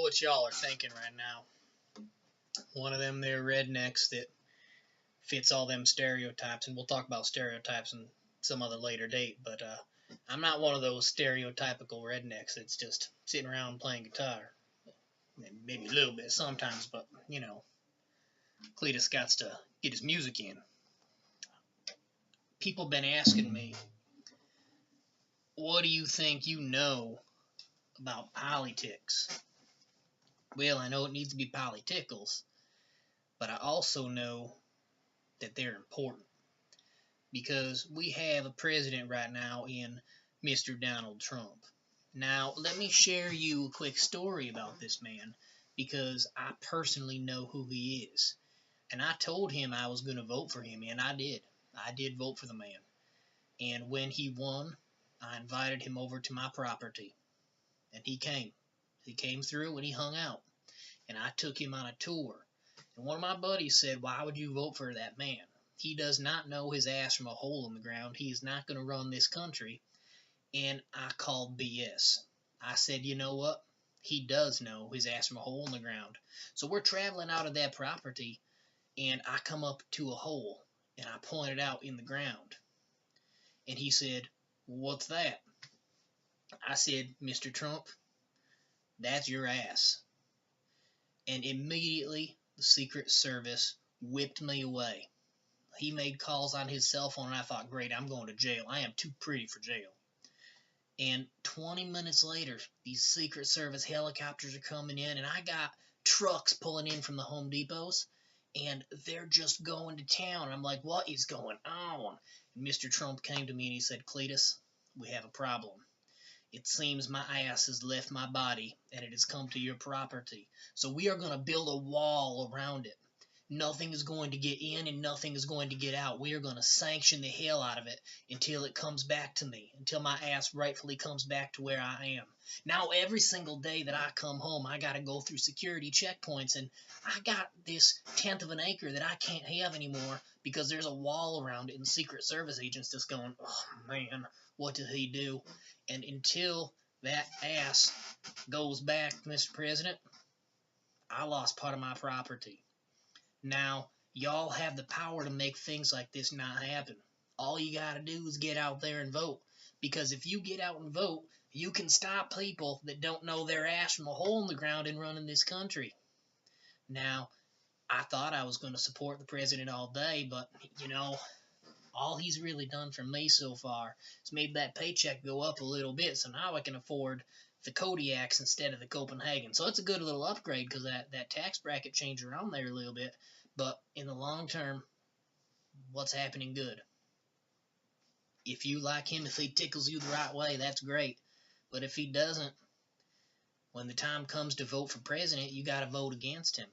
what y'all are thinking right now. One of them there rednecks that fits all them stereotypes, and we'll talk about stereotypes in some other later date, but I'm not one of those stereotypical rednecks that's just sitting around playing guitar. Maybe a little bit sometimes, but, Cletus got to get his music in. People been asking me, what do you think you know about politics? Well, I know it needs to be politicals, but I also know that they're important because we have a president right now in Mr. Donald Trump. Now, let me share you a quick story about this man because I personally know who he is. And I told him I was going to vote for him, and I did. I did vote for the man. And when he won, I invited him over to my property. And he came. He came through and he hung out. And I took him on a tour. And one of my buddies said, why would you vote for that man? He does not know his ass from a hole in the ground. He is not going to run this country. And I called BS. I said, you know what? He does know his ass from a hole in the ground. So we're traveling out of that property, and I come up to a hole, and I point it out in the ground. And he said, what's that? I said, Mr. Trump, that's your ass. And immediately, the Secret Service whipped me away. He made calls on his cell phone, and I thought, great, I'm going to jail. I am too pretty for jail. And 20 minutes later, these Secret Service helicopters are coming in, and I got trucks pulling in from the Home Depots, and they're just going to town. I'm like, what is going on? And Mr. Trump came to me and he said, Cletus, we have a problem. It seems my ass has left my body, and it has come to your property. So we are going to build a wall around it. Nothing is going to get in and nothing is going to get out. We are going to sanction the hell out of it until it comes back to me, until my ass rightfully comes back to where I am. Now, every single day that I come home, I got to go through security checkpoints, and I got this tenth of an acre that I can't have anymore because there's a wall around it, and Secret Service agents just going, oh, man, what did he do? And until that ass goes back, Mr. President, I lost part of my property. Now, y'all have the power to make things like this not happen. All you got to do is get out there and vote. Because if you get out and vote, you can stop people that don't know their ass from a hole in the ground and running this country. Now, I thought I was going to support the president all day, but, all he's really done for me so far is made that paycheck go up a little bit, so now I can afford the Kodiaks instead of the Copenhagen. So it's a good little upgrade because that tax bracket changed around there a little bit. But in the long term, what's happening good? If you like him, if he tickles you the right way, that's great. But if he doesn't, when the time comes to vote for president, you got to vote against him.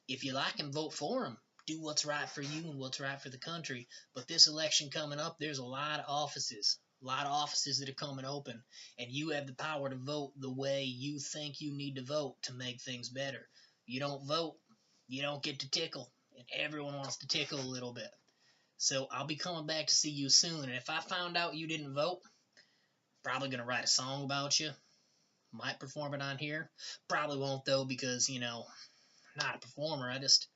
If you like him, vote for him. Do what's right for you and what's right for the country. But this election coming up, there's a lot of offices that are coming open, and you have the power to vote the way you think you need to vote to make things better. You don't vote, you don't get to tickle, and everyone wants to tickle a little bit. So I'll be coming back to see you soon, and if I found out you didn't vote, probably going to write a song about you. Might perform it on here. Probably won't, though, because, I'm not a performer. I just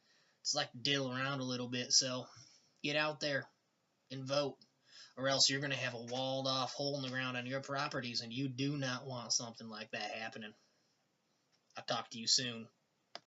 like to diddle around a little bit. So get out there and vote, or else you're going to have a walled off hole in the ground on your properties, and you do not want something like that happening. I'll talk to you soon.